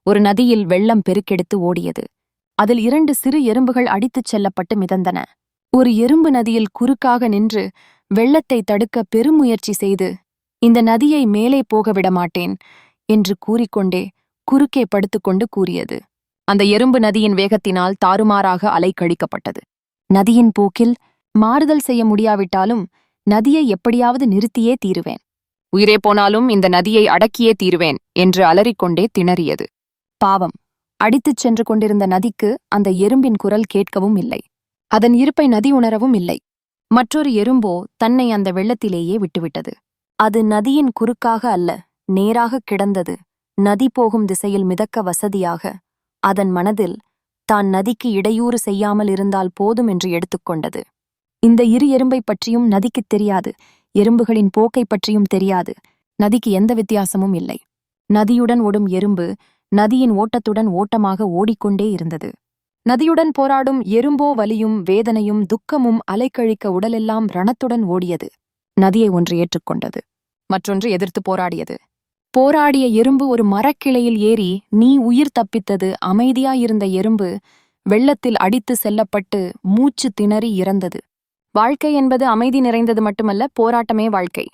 ஒரு நதியில் வெள்ளம் பெருக்கெடுத்து ஓடியது. அதில் 2 சிறு எறும்புகள் அடித்துச் செல்லப்பட்டு மிதந்தன. ஒரு எறும்பு நதியில் குறுக்காக நின்று வெள்ளத்தை தடுக்க பெருமுயற்சி செய்து, இந்த நதியை மேலே போக விடமாட்டேன் என்று கூறிக்கொண்டே குறுக்கே படுத்துக்கொண்டு கூறியது. அந்த எறும்பு நதியின் வேகத்தினால் தாறுமாறாக அலைக்கழிக்கப்பட்டது. நதியின் போக்கில் மாறுதல் செய்ய முடியாவிட்டாலும் நதியை எப்படியாவது நிறுத்தியே தீருவேன், உயிரே போனாலும் இந்த நதியை அடக்கியே தீருவேன் என்று அலறிக்கொண்டே திணறியது. பாவம், அடித்துச் சென்று கொண்டிருந்த நதிக்கு அந்த எறும்பின் குரல் கேட்கவும் இல்லை. அதன் இருப்பை நதி உணரவும் இல்லை. மற்றொரு எறும்போ தன்னை அந்த வெள்ளத்திலேயே விட்டுவிட்டது. அது நதியின் குறுக்காக அல்ல, நேராக கிடந்தது. நதி போகும் திசையில் மிதக்க வசதியாக. அதன் மனதில் தான் நதிக்கு இடையூறு செய்யாமல் இருந்தால் போதும் என்று எடுத்துக்கொண்டது. இந்த 2 எறும்பை பற்றியும் நதிக்குத் தெரியாது, எறும்புகளின் போக்கை பற்றியும் தெரியாது. நதிக்கு எந்த வித்தியாசமும் இல்லை. நதியுடன் ஓடும் எறும்பு நதியின் ஓட்டத்துடன் ஓட்டமாக ஓடிக்கொண்டே இருந்தது. நதியுடன் போராடும் எறும்போ வலியும் வேதனையும் துக்கமும் அலைக்கழிக்க உடலெல்லாம் ரணத்துடன் ஓடியது. நதியை ஒன்று ஏற்றுக்கொண்டது, மற்றொன்று எதிர்த்து போராடியது. போராடிய எறும்பு ஒரு மரக்கிளையில் ஏறி நீ உயிர் தப்பித்தது. அமைதியாயிருந்த எறும்பு வெள்ளத்தில் அடித்து செல்லப்பட்டு மூச்சு திணறி இறந்தது. வாழ்க்கை என்பது அமைதி நிறைந்தது மட்டுமல்ல, போராட்டமே வாழ்க்கை.